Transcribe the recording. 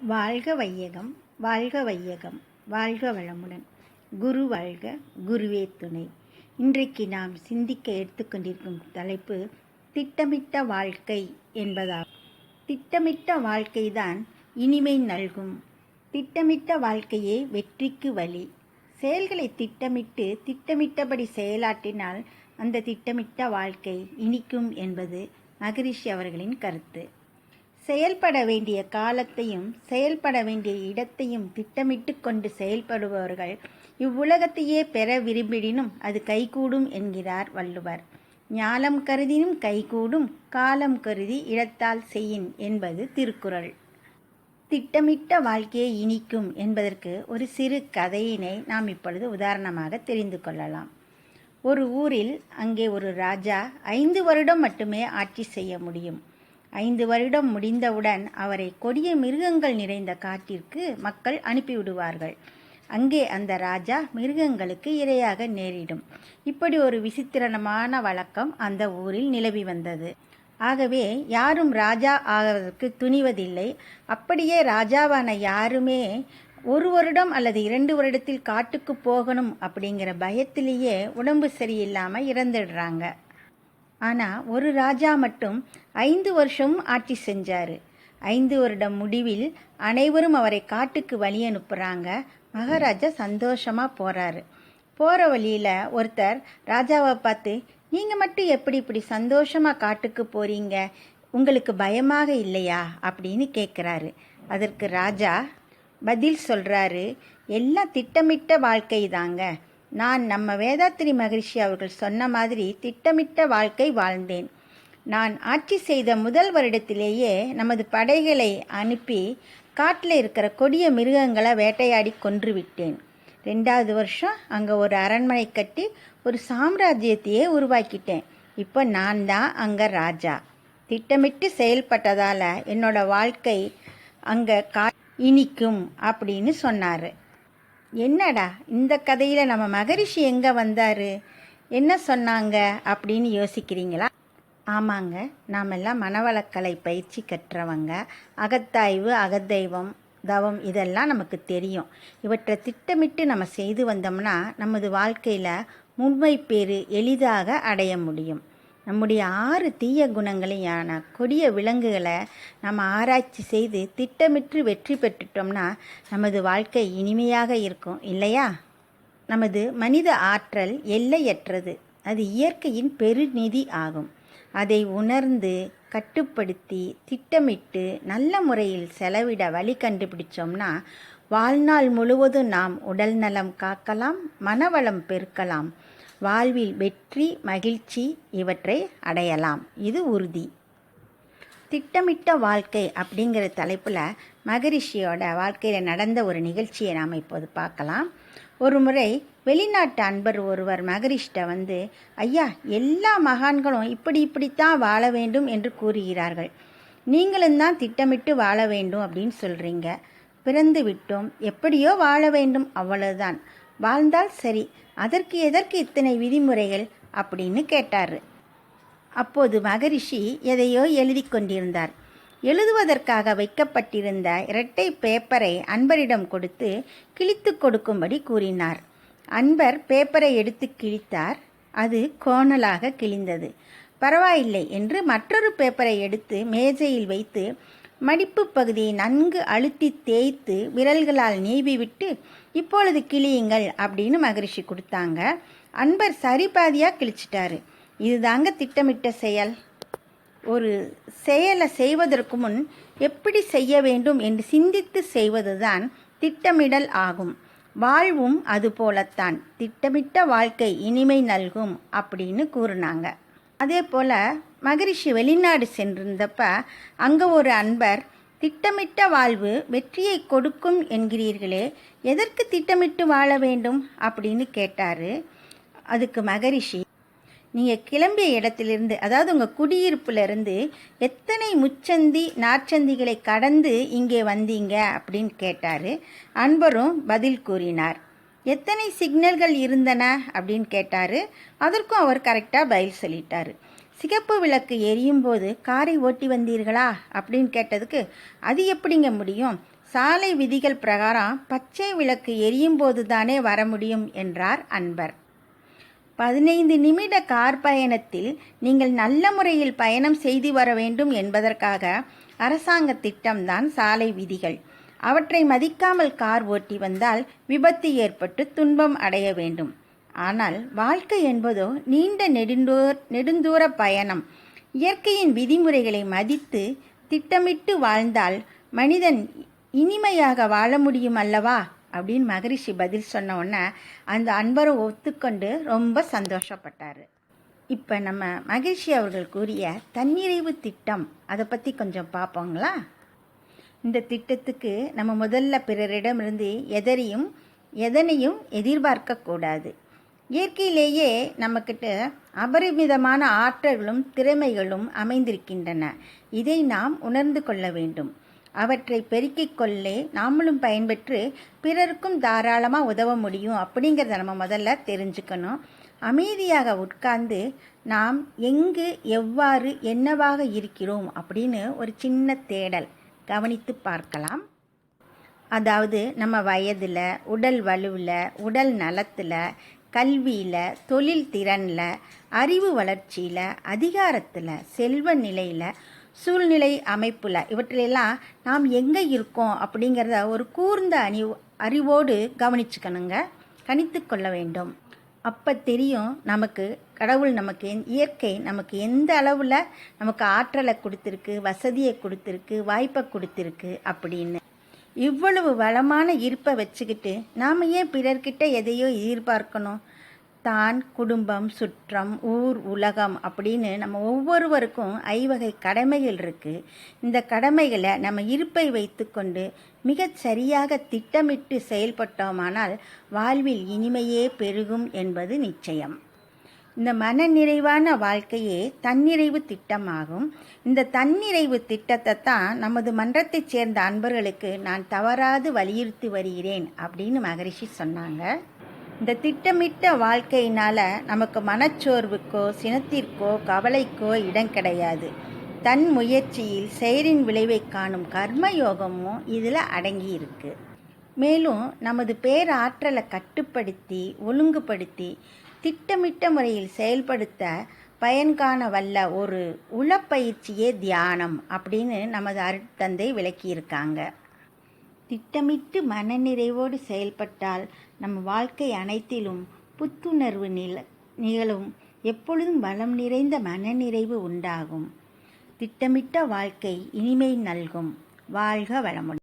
வாழ்க வையகம், வாழ்க வையகம், வாழ்க வளமுடன். குரு வாழ்க, குருவே துணை. இன்றைக்கு நாம் சிந்திக்க எடுத்துக்கொண்டிருக்கும் தலைப்பு திட்டமிட்ட வாழ்க்கை என்பதாகும். திட்டமிட்ட வாழ்க்கைதான் இனிமை நல்கும். திட்டமிட்ட வாழ்க்கையே வெற்றிக்கு வழி. செயல்களை திட்டமிட்டபடி செயலாற்றினால் அந்த திட்டமிட்ட வாழ்க்கை இனிக்கும் என்பது மகரிஷி அவர்களின் கருத்து. செயல்பட வேண்டிய காலத்தையும் செயல்பட வேண்டிய இடத்தையும் திட்டமிட்டு கொண்டு செயல்படுபவர்கள் இவ்வுலகத்தையே பெற விரும்பிடினும் அது கைகூடும் என்கிறார் வள்ளுவர். ஞாலம் கருதினும் கைகூடும், காலம் கருதி இடத்தால் செய்யின் என்பது திருக்குறள். திட்டமிட்ட வாழ்க்கையை இனிக்கும் என்பதற்கு ஒரு சிறு கதையினை நாம் இப்பொழுது உதாரணமாக தெரிந்து கொள்ளலாம். ஒரு ஊரில் அங்கே ஒரு ராஜா 5 வருடம் மட்டுமே ஆட்சி செய்ய முடியும். 5 வருடம் முடிந்தவுடன் அவரை கொடிய மிருகங்கள் நிறைந்த காட்டிற்கு மக்கள் அனுப்பிவிடுவார்கள். அங்கே அந்த ராஜா மிருகங்களுக்கு இரையாக நேரிடும். இப்படி ஒரு விசித்திரமான வழக்கம் அந்த ஊரில் நிலவி வந்தது. ஆகவே யாரும் ராஜா ஆவதற்கு துணிவதில்லை. அப்படியே ராஜாவான யாருமே 1 வருடம் அல்லது 2 வருடத்தில் காட்டுக்கு போகணும் அப்படிங்கிற பயத்திலேயே உடம்பு சரியில்லாமல் இறந்துடுறாங்க. ஆனால் ஒரு ராஜா மட்டும் 5 வருஷம் ஆட்சி செஞ்சார். 5 வருடம் முடிவில் அனைவரும் அவரை காட்டுக்கு வழி அனுப்புகிறாங்க. மகாராஜா சந்தோஷமாக போகிறாரு. போகிற வழியில் ஒருத்தர் ராஜாவை பார்த்து, நீங்கள் மட்டும் எப்படி இப்படி சந்தோஷமாக காட்டுக்கு போகிறீங்க, உங்களுக்கு பயமாக இல்லையா அப்படின்னு கேட்குறாரு. அதற்கு ராஜா பதில் சொல்கிறாரு, எல்லாம் திட்டமிட்ட வாழ்க்கை தாங்க. நான் நம்ம வேதாத்திரி மகரிஷி அவர்கள் சொன்ன மாதிரி திட்டமிட்ட வாழ்க்கை வாழ்ந்தேன். நான் ஆட்சி செய்த முதல் வருடத்திலேயே நமது படைகளை அனுப்பி காட்டில் இருக்கிற கொடிய மிருகங்களை வேட்டையாடி கொன்று விட்டேன். 2வது வருஷம் அங்கே ஒரு அரண்மனை கட்டி ஒரு சாம்ராஜ்யத்தையே உருவாக்கிட்டேன். இப்போ நான் தான் அங்கே ராஜா. திட்டமிட்டு செயல்பட்டதால் என்னோட வாழ்க்கை அங்கே இனிக்கும் அப்படின்னு சொன்னார். என்னடா இந்த கதையில் நம்ம மகரிஷி எங்கே வந்தார், என்ன சொன்னாங்க அப்படின்னு யோசிக்கிறீங்களா? ஆமாங்க, நாம் எல்லாம் மனவளக்கலை பயிற்சி கற்றவங்க. அகத்தாய்வு, அகத்தெய்வம், தவம் இதெல்லாம் நமக்கு தெரியும். இவற்றை திட்டமிட்டு நம்ம செய்து வந்தோம்னா நமது வாழ்க்கையில் உண்மை பேறு எளிதாக அடைய முடியும். நம்முடைய 6 தீய குணங்களையான கொடிய விலங்குகளை நம்ம ஆராய்ச்சி செய்து திட்டமிட்டு வெற்றி பெற்றுட்டோம்னா நமது வாழ்க்கை இனிமையாக இருக்கும் இல்லையா? நமது மனித ஆற்றல் எல்லையற்றது. அது இயற்கையின் பெருநிதி ஆகும். அதை உணர்ந்து கட்டுப்படுத்தி திட்டமிட்டு நல்ல முறையில் செலவிட வழி கண்டுபிடிச்சோம்னா வாழ்நாள் முழுவதும் நாம் உடல் நலம் காக்கலாம், மனவளம் பெருக்கலாம், வாழ்வில் வெற்றி, மகிழ்ச்சி இவற்றை அடையலாம். இது உறுதி. திட்டமிட்ட வாழ்க்கை அப்படிங்கிற தலைப்பில் மகரிஷியோட வாழ்க்கையில் நடந்த ஒரு நிகழ்ச்சியை நாம் இப்போது பார்க்கலாம். ஒரு முறை வெளிநாட்டு அன்பர் ஒருவர் மகரிஷிட்ட வந்து, ஐயா, எல்லா மகான்களும் இப்படித்தான் வாழ வேண்டும் என்று கூறுகிறார்கள். நீங்களும் தான் திட்டமிட்டு வாழ வேண்டும் அப்படின்னு சொல்கிறீங்க. பிறந்து விட்டோம், எப்படியோ வாழ வேண்டும், அவ்வளவுதான். வாழ்ந்தால் சரி, அதற்கு எதற்கு இத்தனை விதிமுறைகள் அப்படின்னு கேட்டார். அப்போது மகரிஷி எதையோ எழுதி கொண்டிருந்தார். எழுதுவதற்காக வைக்கப்பட்டிருந்த 2 பேப்பரை அன்பரிடம் கொடுத்து கிழித்து கொடுக்கும்படி கூறினார். அன்பர் பேப்பரை எடுத்து கிழித்தார். அது கோணலாக கிழிந்தது. பரவாயில்லை என்று மற்றொரு பேப்பரை எடுத்து மேஜையில் வைத்து மடிப்பு பகுதியை நன்கு அழுத்தி தேய்த்து விரல்களால் நீவி விட்டு, இப்பொழுது கிழியுங்கள் அப்படின்னு மகரிஷி கொடுத்தாங்க. அன்பர் சரிபாதியாக கிழிச்சிட்டாரு. இதுதாங்க திட்டமிட்ட செயல். ஒரு செயலை செய்வதற்கு முன் எப்படி செய்ய வேண்டும் என்று சிந்தித்து செய்வதுதான் திட்டமிடல் ஆகும். வாழ்வும் அதுபோலத்தான். திட்டமிட்ட வாழ்க்கை இனிமை நல்கும் அப்படின்னு கூறினாங்க. அதே போல் மகரிஷி வெளிநாடு சென்றிருந்தப்ப அங்கே ஒரு அன்பர், திட்டமிட்ட வாழ்வு வெற்றியை கொடுக்கும் என்கிறீர்களே, எதற்கு திட்டமிட்டு வாழ வேண்டும் அப்படின்னு கேட்டார். அதுக்கு மகரிஷி, நீங்கள் கிளம்பிய இடத்திலிருந்து, அதாவது உங்கள் குடியிருப்பிலிருந்து எத்தனை முச்சந்தி நாற்சந்திகளை கடந்து இங்கே வந்தீங்க அப்படின்னு கேட்டார். அன்பரும் பதில் கூறினார். எத்தனை சிக்னல்கள் இருந்தன அப்படின்னு கேட்டார். அதற்கும் அவர் கரெக்டாக பதில் சொல்லிட்டார். சிகப்பு விளக்கு எரியும் போது காரை ஓட்டி வந்தீர்களா அப்படின்னு கேட்டதுக்கு, அது எப்படிங்க முடியும், சாலை விதிகள் பிரகாரம் பச்சை விளக்கு எரியும் போது தானே வர முடியும் என்றார் அன்பர். 15 நிமிட கார் பயணத்தில் நீங்கள் நல்ல முறையில் பயணம் செய்து வர வேண்டும் என்பதற்காக அரசாங்க திட்டம்தான் சாலை விதிகள். அவற்றை மதிக்காமல் கார் ஓட்டி வந்தால் விபத்து ஏற்பட்டு துன்பம் அடைய வேண்டும். ஆனால் வாழ்க்கை என்பதோ நீண்ட நெடுந்தூர பயணம். இயற்கையின் விதிமுறைகளை மதித்து திட்டமிட்டு வாழ்ந்தால் மனிதன் இனிமையாக வாழ முடியும் அல்லவா அப்படின்னு மகரிஷி பதில் சொன்ன உடனே அந்த அன்பரை ஒத்துக்கொண்டு ரொம்ப சந்தோஷப்பட்டார். இப்போ நம்ம மகரிஷி அவர்கள் கூறிய தன்னிறைவு திட்டம் அதை பற்றி கொஞ்சம் பார்ப்போங்களா? இந்த திட்டத்துக்கு நம்ம முதல்ல பிறரிடமிருந்து எதனையும் எதிர்பார்க்கக்கூடாது. இயற்கையிலேயே நம்மக்கிட்ட அபரிமிதமான ஆற்றல்களும் திறமைகளும் அமைந்திருக்கின்றன. இதை நாம் உணர்ந்து கொள்ள வேண்டும். அவற்றை பெருக்கிக் கொள்ளே நாமளும் பயன்பெற்று பிறருக்கும் தாராளமாக உதவ முடியும் அப்படிங்கிறத நம்ம முதல்ல தெரிஞ்சுக்கணும். அமைதியாக உட்கார்ந்து நாம் எங்கு எவ்வாறு என்னவாக இருக்கிறோம் அப்படின்னு ஒரு சின்ன தேடல் கவனித்து பார்க்கலாம். அதாவது நம்ம வயதில், உடல் வலுவில், உடல் நலத்தில், கல்வியில், தொழில் திறனில், அறிவு வளர்ச்சியில், அதிகாரத்தில், செல்வ நிலையில், சூழ்நிலை அமைப்பில், இவற்றிலெல்லாம் நாம் எங்கே இருக்கோம் அப்படிங்கிறத ஒரு கூர்ந்த அறிவோடு கவனிச்சுக்கணுங்க, கணித்து கொள்ள வேண்டும். அப்போ தெரியும் நமக்கு கடவுள் இயற்கை நமக்கு எந்த அளவில் நமக்கு ஆற்றலை கொடுத்துருக்கு, வசதியை கொடுத்துருக்கு, வாய்ப்பை கொடுத்துருக்கு அப்படின்னு. இவ்வளவு வளமான இருப்பை வச்சுக்கிட்டு நாம் ஏன் பிறர்கிட்ட எதையோ எதிர்பார்க்கணும்? தான், குடும்பம், சுற்றம், ஊர், உலகம் அப்படின்னு நம்ம ஒவ்வொருவருக்கும் 5 வகை கடமைகள் இருக்குது. இந்த கடமைகளை நம்ம இருப்பை வைத்து கொண்டு மிகச் சரியாக திட்டமிட்டு செயல்பட்டோமானால் வாழ்வில் இனிமையே பெருகும் என்பது நிச்சயம். இந்த மனநிறைவான வாழ்க்கையே தன்னிறைவு திட்டமாகும். இந்த தன்னிறைவு திட்டத்தை தான் நமது மன்றத்தைச் சேர்ந்த அன்பர்களுக்கு நான் தவறாது வலியுறுத்தி வருகிறேன் அப்படின்னு மகரிஷி சொன்னாங்க. இந்த திட்டமிட்ட வாழ்க்கையினால் நமக்கு மனச்சோர்வுக்கோ, சினத்திற்கோ, கவலைக்கோ இடம் கிடையாது. தன் முயற்சியில் செயலின் விளைவை காணும் கர்மயோகமும் இதில் அடங்கியிருக்கு. மேலும் நமது பேராற்றலை கட்டுப்படுத்தி ஒழுங்குபடுத்தி திட்டமிட்ட முறையில் செயல்படுத்த பயன்காண வல்ல ஒரு உளப்பயிற்சியே தியானம் அப்படின்னு நமது அருட்தந்தை விளக்கியிருக்காங்க. திட்டமிட்டு மனநிறைவோடு செயல்பட்டால் நம்ம வாழ்க்கை அனைத்திலும் புத்துணர்வு நிகழும். எப்பொழுதும் வளம் நிறைந்த மனநிறைவு உண்டாகும். திட்டமிட்ட வாழ்க்கை இனிமை நல்கும். வாழ்க வளமுடன்.